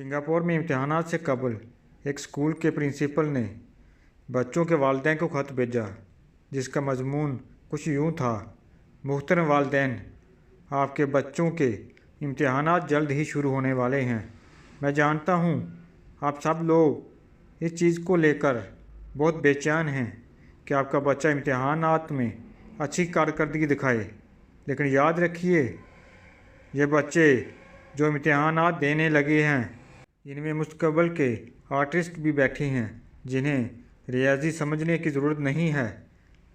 Singapore में इम्तिहानात से कबल एक स्कूल के प्रिंसिपल ने बच्चों के वालिदैन को ख़त भेजा, जिसका मज़मून कुछ यूँ था। मुहतरम वालिदैन, आपके बच्चों के इम्तिहानात जल्द ही शुरू होने वाले हैं। मैं जानता हूँ आप सब लोग इस चीज़ को लेकर बहुत बेचैन हैं कि आपका बच्चा इम्तिहानात में अच्छी कारकर्दगी दिखाए, लेकिन याद रखिए, ये बच्चे जो इम्तिहानात देने लगे हैं, इनमें मुस्तकबिल के आर्टिस्ट भी बैठे हैं जिन्हें रियाजी समझने की ज़रूरत नहीं है।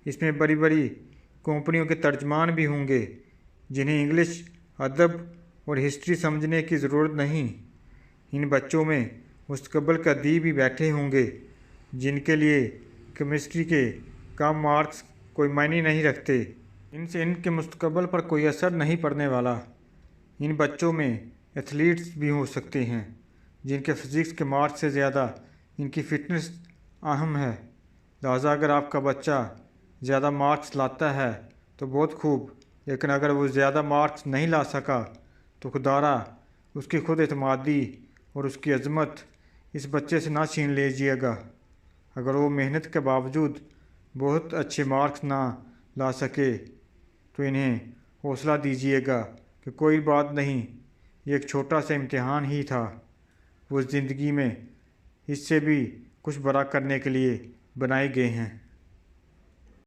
इसमें बड़ी बड़ी कंपनियों के तर्जमान भी होंगे जिन्हें इंग्लिश, अदब और हिस्ट्री समझने की ज़रूरत नहीं। इन बच्चों में मुस्तकबिल के अदीब भी बैठे होंगे जिनके लिए केमिस्ट्री के कम मार्क्स कोई मायने नहीं रखते। इनसे इनके मुस्तकबिल पर कोई असर नहीं पड़ने वाला। इन बच्चों में एथलीट्स भी हो सकते हैं जिनके फ़िज़िक्स के मार्क्स से ज़्यादा इनकी फ़िटनेस अहम है। लिहाजा अगर आपका बच्चा ज़्यादा मार्क्स लाता है तो बहुत खूब, लेकिन अगर वो ज़्यादा मार्क्स नहीं ला सका तो खुदारा उसकी खुद एतमादी और उसकी अज़मत इस बच्चे से ना छीन लीजिएगा। अगर वो मेहनत के बावजूद बहुत अच्छे मार्क्स ना ला सके तो इन्हें हौसला दीजिएगा कि कोई बात नहीं, ये एक छोटा सा इम्तिहान ही था। वो ज़िंदगी में इससे भी कुछ बड़ा करने के लिए बनाए गए हैं।